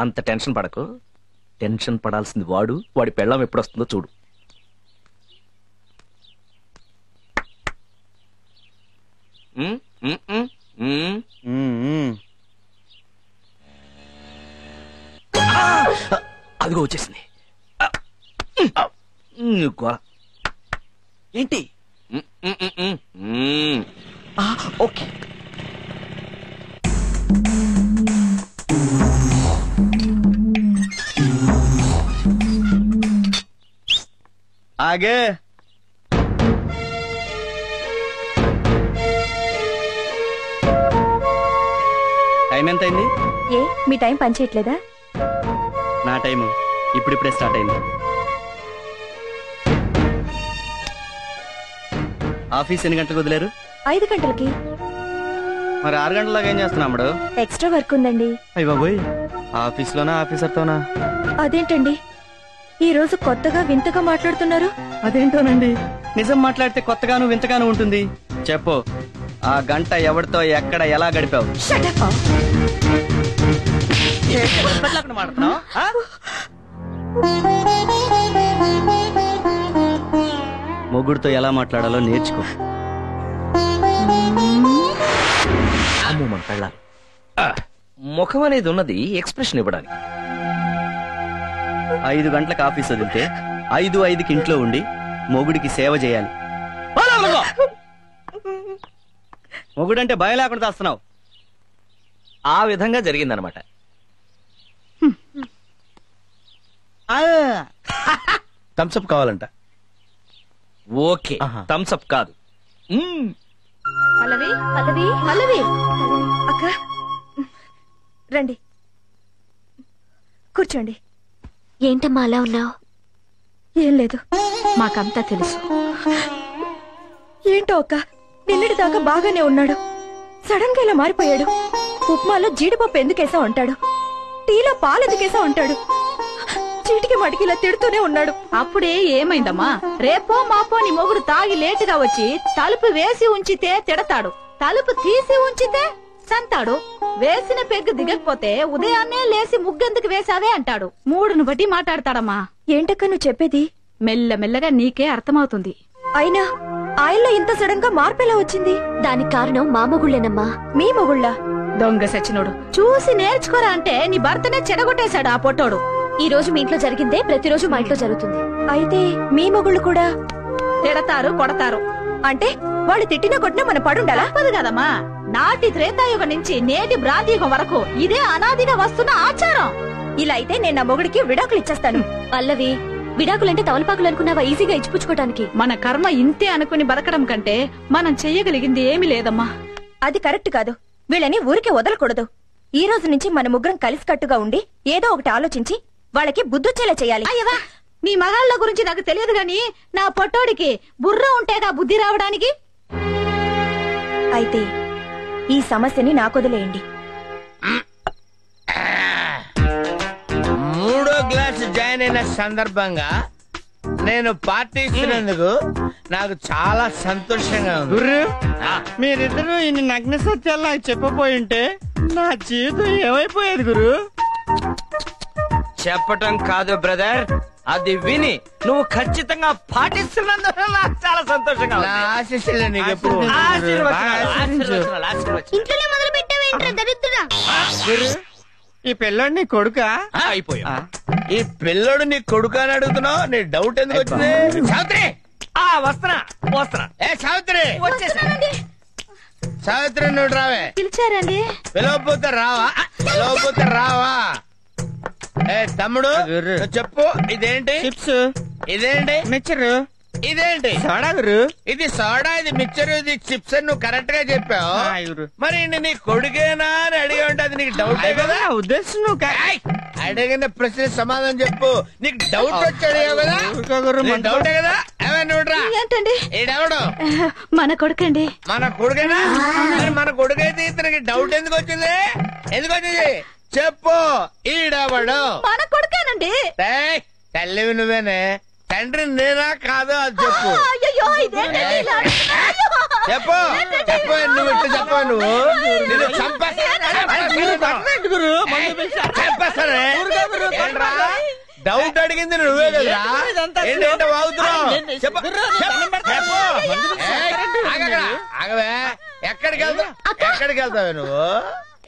అంత టెన్షన్ పడకు. టెన్షన్ పడాల్సింది వాడి పెళ్ళం ఎప్పుడు వస్తుందో చూడు. అదిగో వచ్చేసింది. ఏంటి? ఓకే. ఆగే. టైం ఎంత అయింది? ఏ మీ టైం పనిచేయట్లేదా? నా టైము ఇప్పుడిప్పుడే స్టార్ట్ అయింది. ఆఫీస్ ఎన్ని గంటలకు వదిలేరు? 5 గంటలకి. మరి 6 గంటలలాగా ఏం చేస్తున్నాడు? ఎక్స్ట్రా వర్క్ ఉందండి. అయ్య బాబోయ్, ఆఫీస్ లోనా ఆఫీసర్తోనా? అదేంటండి ఈ రోజు కొత్తగా వింతగా మాట్లాడుతున్నారు? అదేంటోనండి, నిజం మాట్లాడితే కొత్తగాను వింతగాను ఉంటుంది. చెప్పు, ఆ గంట ఎవరితో ఎక్కడ ఎలా గడిపావు? మొగుడుతో ఎలా మాట్లాడాలో నేర్చుకో. అమ్మో మన పెళ్ళాలి. ముఖం అనేది ఉన్నది ఎక్స్ప్రెషన్ ఇవ్వడానికి. 5 గంటలకు ఆఫీస్ వదిలితే 5:05కి ఇంట్లో ఉండి మొగుడికి సేవ చేయాలి. మొగుడంటే భయం లేకుండా చేస్తున్నావు. ఆ విధంగా జరిగిందనమాట. థమ్స్అప్ కావాలంట. ఓకే, థమ్స్అప్ కాదు. పల్లవి పల్లవి పల్లవి అక్క రండి, కూర్చోండి. ఏంటమ్మా అలా ఉన్నావు? ఏం లేదు, మాకంతా తెలుసు. ఏంటో అక్క, నిన్నటి దాకా బాగానే ఉన్నాడు, సడన్ గా ఇలా మారిపోయాడు. ఉప్మాలో జీడిపప్పు ఎందుకేసా ఉంటాడు, టీలో పాలు ఎందుకేసా ఉంటాడు, చీటికి మటికి ఇలా తిడుతూనే ఉన్నాడు. అప్పుడే ఏమైందమ్మా? రేపో మాపో నీ మొగుడు తాగి లేటుగా వచ్చి తలుపు వేసి ఉంచితే తిడతాడు, తలుపు తీసి ఉంచితే సంతాడు. వేసిన పెగ్గు దిగకపోతే ఉదయాన్నే లేసి ముగ్గెందుకు వేసావే అంటాడు. మూడును బట్టి మాట్లాడతాడమ్మా. ఏంటక్క నువ్వు చెప్పేది? మెల్లమెల్లగా నీకే అర్థమవుతుంది. అయినా ఆయనలో ఇంత సడన్ గా మార్పు ఎలా వచ్చింది? దానికి కారణం మా మొగుళ్ళేనమ్మా. మీ మొగుళ్ళ? దొంగ సచ్చినోడు, చూసి నేర్చుకోరా అంటే నీ భర్తనే చెడగొట్టేశాడు ఆ పొట్టోడు. ఈ రోజు మీ ఇంట్లో జరిగిందే ప్రతిరోజు మా ఇంట్లో జరుగుతుంది. అయితే మీ మొగుళ్ళు కూడా తిడతారు, కొడతారు. అంటే వాళ్ళు తిట్టినా కొట్టినా మన పడుండాలా? తప్పదు కదమ్మా. నాటి త్రేతాయుగం నుంచి నేటి బ్రాంతియుగం వరకు ఇదే అనాదిగా వస్తున్న ఆచారం. ఇలా అయితే నేను నా మొగుడికి విడాకులు ఇచ్చేస్తాను. పల్లవి, విడాకులంటే తవలపాకులు అనుకున్నావా ఈజీగా ఇచ్చిపుచ్చుకోవడానికి? మన కర్మ ఇంతే అనుకుని బతకడం కంటే మనం చెయ్యగలిగింది ఏమీ లేదమ్మా. అది కరెక్ట్ కాదు. వీళ్ళని ఊరికే వదలకూడదు. ఈ రోజు నుంచి మన ముగ్గురం కలిసికట్టుగా ఉండి ఏదో ఒకటి ఆలోచించి వాళ్ళకి బుద్ధొచ్చేలా చేయాలి. అయ్యవా, నీ మగాళ్ళ గురించి నాకు తెలియదు గాని నా పొట్టోడికి బుర్ర ఉంటేగా బుద్ధి రావడానికి. అయితే ఈ సమస్యని నాకొదిలేయండి. 3వ క్లాస్ జాయిన్ అయిన సందర్భంగా నేను పార్టీ ఇచ్చినందుకు నాకు చాలా సంతోషంగా ఉంది. గుర్రు, మీరిద్దరూ ఇన్ని నగ్న సత్యాలు నాకు చెప్పబోయి ఉంటే నా జీవితం ఏమైపోయేది గురు? చెప్పటం కాదు బ్రదర్, అది విని నువ్వు ఖచ్చితంగా పాటిస్తున్నందుకు నాకు చాలా సంతోషంగా ఉంది. ఆశీస్సులు నీకు ఎప్పుడు. ఇంట్లోనే మొదలు పెట్టావేంట్రా దరిద్రుడా? ఈ పిల్లోడు నీ కొడుకా? అయిపోయా. ఈ పిల్లడు నీ కొడుకు అని అడుగుతున్నావు, నీ డౌట్ ఎందుకు వచ్చింది? సావిత్రి, వస్తున్నా. ఏ సావిత్రి, సావిత్రి నువ్వు రావే. పిలిచారండి? పిలవపోతే రావా? ఏ తమ్ముడు, నువ్వు చెప్పు, ఇదేంటి? చిప్స్. ఇదేంటి? మిక్చరు. ఇదేంటి? సోడా గురు. ఇది సోడా, ఇది మిక్చర్, ఇది చిప్స్ అని నువ్వు కరెక్ట్ గా చెప్పావు. మరి నీ కొడుకేనా అని అడిగి ఉంటే అది నీకు డౌట్ కదా? ఉద్దేశం నువ్వు అడిగిన ప్రశ్న సమాధానం చెప్పు. నీకు డౌట్ వచ్చి అడిగావు కదా? డౌటే కదా? ఏంటండి? ఈడెవడు? మన కొడుకండి. మన కొడుకేనా? మరి మన కొడుకైతే ఇతనికి డౌట్ ఎందుకు వచ్చింది? చెప్పు, ఈడెవడు? మన కొడుకేనండి. తల్లివి నువ్వేనే, తండ్రి నేనా కాదు అది చెప్పు. చెప్పు చెప్పు నువ్వు ఇట్లా చెప్పు నువ్వు నేను చంపేస్తానే డౌట్ అడిగింది నువ్వే కదరా ఏంటంటే వాగుతున్నావు ఆగవే ఎక్కడికి వెళ్తావు ఎక్కడికి వెళ్తావే నువ్వు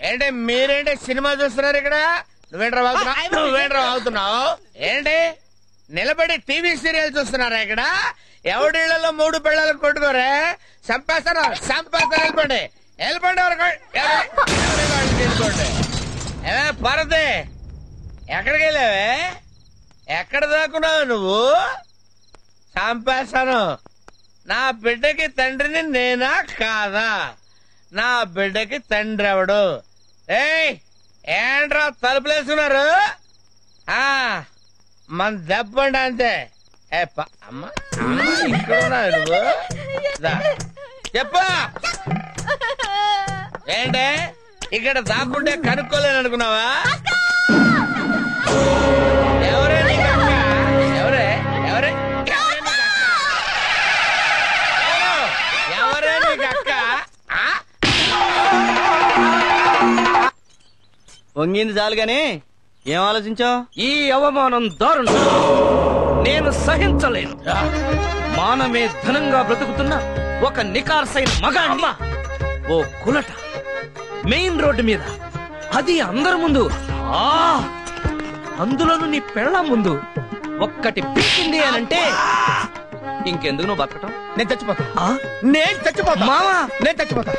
ఏంటి మీరేంటి సినిమా చూస్తున్నారు ఇక్కడ నువ్వేంట్రా వాగుతున్నావు ఏంటి నిలబడి టీవీ సీరియల్ చూస్తున్నారా ఇక్కడ ఎవడిళ్లలో 3 పిల్లలు కొట్టుకోరే చంపేస్తాను వెళ్ళిపోండి తీసుకోండి ఏమే పరదే ఎక్కడికి వెళ్ళావే ఎక్కడ దాక్కున్నావు నువ్వు చంపేస్తాను నా బిడ్డకి తండ్రిని నేనా కాదా నా బిడ్డకి తండ్రి ఎవడు ఏయ్ ఏంట్రా తలుపులేసుకున్నారు మన దెబ్బండి అంతే అమ్మ ఇక్కడ నువ్వు చెప్పు ఏంటే ఇక్కడ దాక్కుంటే కనుక్కోలేను అనుకున్నావా ఎవరే నీకు అక్క ఎవరే ఎవరే ఎవరే నీకు అక్క వంగింది చాలు గాని ఏం ఆలోచించావు? ఈ అవమానం దారుణం, నేను సహించలేను. మానమే ధనంగా బ్రతుకుతున్న ఒక నికార్సైన మగాణ్ణి ఓ కులట మెయిన్ రోడ్డు మీద, అది అందరి ముందు, అందులోనూ నీ పెళ్ళాం ముందు ఒక్కటి పీకింది అనంటే ఇంకెందుకు నువ్వు బతకటం? నేను చచ్చిపోతా మావా, నేను చచ్చిపోతా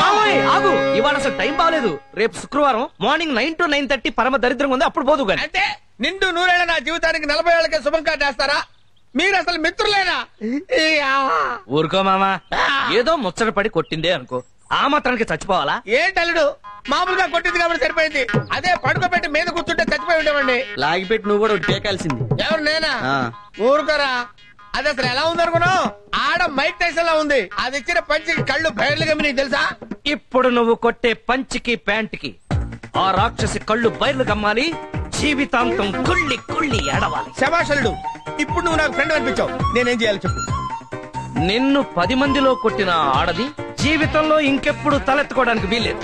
మావయ్య ఆగు, ఇవాళ అసలు టైం బాగలేదు. రేపు శుక్రవారం మార్నింగ్ 9 to 9:30 పరమ దరిద్రంగా ఉంది, అప్పుడు పోదు గాని. అంటే నిండు 100 ఏళ్ల నా జీవితానికి 40 ఏళ్ళకే శుభం కాటేస్తారా? మీరు అసలు మిత్రులేనా? ఊరుకో మామా, ఏదో ముచ్చట పడి కొట్టిందే అనుకో, ఆ మాత్రానికి చచ్చిపోవాలా? ఏంటల్లుడు, మామూలుగా కొట్టింది కాబట్టి సరిపోయింది. అదే పడుకోబెట్టి మీద కూర్చుంటే చచ్చిపోయి ఉండేవండి. లాగిపెట్టి నువ్వు కూడా టేకాల్సింది. ఎవరు నేనా? ఊరుకోరా, అది అసలు ఎలా ఉంది అనుకున్నావు? ఆడ మైక్ టైసన్ లా ఉంది. అది ఇచ్చిన పంచికి కళ్ళు బయర్లు గమ్మి, నీకు తెలుసా? ఇప్పుడు నువ్వు కొట్టే పంచికి ప్యాంట్కి ఆ రాక్షసి కళ్ళు బయర్లు గమ్మాలి, జీవితాంతం కుళ్ళి కుళ్ళి ఏడవాలి. శభాషలుడు, ఇప్పుడు నువ్వు నాకు ఫ్రెండ్ అనిపించావు. నేనేం చేయాలి చెప్పు? నిన్ను 10 మందిలో కొట్టిన ఆడది జీవితంలో ఇంకెప్పుడు తలెత్తుకోవడానికి వీల్లేదు.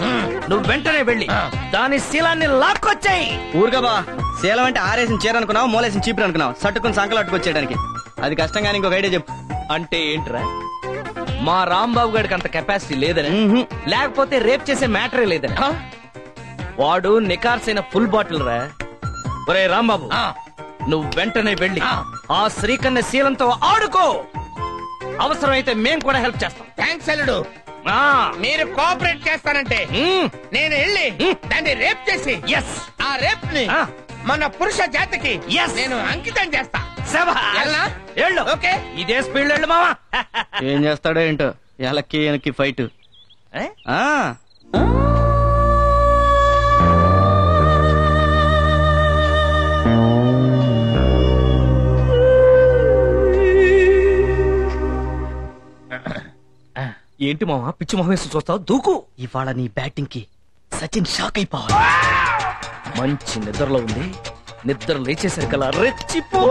నువ్వు వెంటనే వెళ్ళి దాని శీలాన్ని లాక్కొచ్చాయి. ఊరుగా బా, శీలం అంటే ఆరేసిన చీర అనుకున్నావు, మూలేసిన చీపురు అనుకున్నావు, సట్టుకుని సంకలట్టుకొచ్చేయడానికి. అది కష్టంగా ఇంకొక ఐడియా చెప్పు. అంటే ఏంట్రా, మా రాంబాబు గారికి అంత కెపాసిటీ లేదని, లేకపోతే రేప్ చేసే మ్యాటరే లేదని? వాడు నికార్సైన ఫుల్ బాటిల్ రా. ఒరే రాంబాబు, నువ్వు వెంటనే వెళ్ళి ఆ శ్రీకన్య శీలంతో ఆడుకో. అవసరమైతే మేం కూడా హెల్ప్ చేస్తాం. థ్యాంక్స్ అల్లుడు. మీరు కోఆపరేట్ చేస్తానంటే నేను వెళ్ళి దాన్ని రేప్ చేసి ఆ రేప్ ని మన పురుష జాతికి నేను అంకితం చేస్తా. ఓకే, ఇదే స్పీడ్ వెళ్ళు మావా. ఏం చేస్తాడో ఏంటో, ఎలక్కి వెనక్కి ఫైట్. ఏంటి మావా పిచ్చి మొహం వేసి చూస్తావు? దూకు. ఇవాళ నీ బ్యాటింగ్ కి సచిన్ షాక్ అయిపోవాలి. మంచి నిద్రలో ఉంది, నిద్ర లేచేసరికల్లా రెచ్చిపో.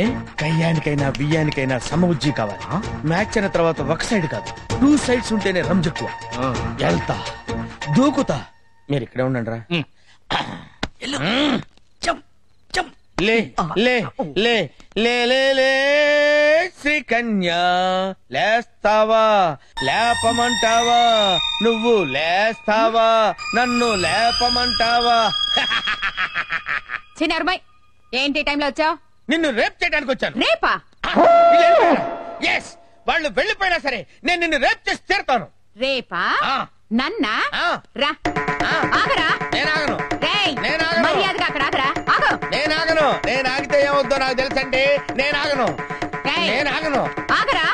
ఏ కయ్యానికైనా బియ్యానికైనా సమబుజ్జి కావాలి. మ్యాచ్ అయిన తర్వాత ఒక సైడ్ కాదు, 2 sides ఉంటేనే రంజక్కువ. వెళ్తా, దూకుతా. మీరు ఇక్కడే ఉండండి రా. లే లే లే లే లే లే శ్రీకన్యా, లేస్తావా లేపమంటావా? నువ్వు లేస్తావా నన్ను లేపమంటావా? చిన్నమ్మాయి, ఏంటి టైంలో వచ్చావు? నిన్ను రేప్ చేయడానికి వచ్చాను. రేపా? ఎస్, వాళ్ళు వెళ్ళిపోయినా సరే నేను నిన్ను రేప్ చేసి తీరుతాను. రేపా? నన్నా? రా. ఆగరా? నేను ఆగను. మర్యాదగా అక్కడ ఆగరా. ఆగు. నేను ఆగను. నేను ఆగితే ఏమవుద్దో నాకు తెలుసండి. నేను ఆగను. నేను ఆగను. ఆగరా.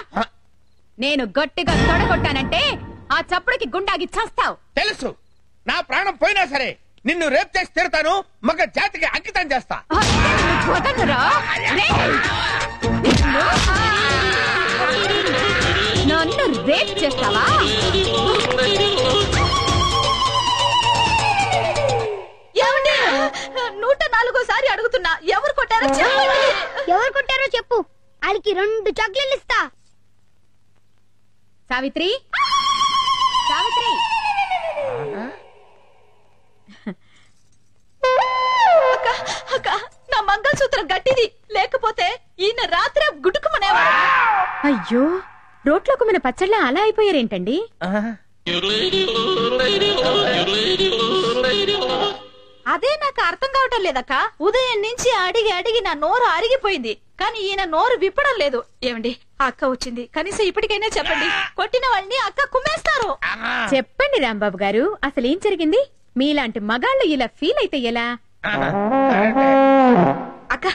నేను గట్టిగా తొడగొట్టానంటే ఆ చప్పుడుకి గుండాగి చస్తావు. తెలుసు. నా ప్రాణం పోయినా సరే నిన్ను రేప్ చేసి తీరుతాను. మగ జాతికి అంకితం చేస్తా. నన్ను రేప్ చేస్తావా? 104సారి అడుగుతున్నా, ఎవరు కొట్టారో చెప్పండి. ఎవరు కొట్టారో చెప్పు, వాళ్ళకి 2 చాక్లెట్లు ఇస్తా. సావిత్రి సావిత్రి అక్క నా మంగళసూత్రం గట్టిది లేకపోతే ఈయన రాత్రి గుటుకుమనేవాడు. అయ్యో రోట్లో కుమ్మిన పచ్చళ్ళ అలా అయిపోయారేంటండి? అదే నాకు అర్థం కావటం లేదక్క. ఉదయం నుంచి అడిగి అడిగి నా నోరు అరిగిపోయింది, కానీ ఈయన నోరు విప్పడం లేదు. ఏమండి అక్క వచ్చింది, కనీసం ఇప్పటికైనా చెప్పండి. కొట్టిన వాళ్ళని అక్క కుమ్మేస్తారు. చెప్పండి రాంబాబు గారు, అసలేం జరిగింది? మీలాంటి మగాళ్ళు ఇలా ఫీల్ అయితే ఎలా? అక్క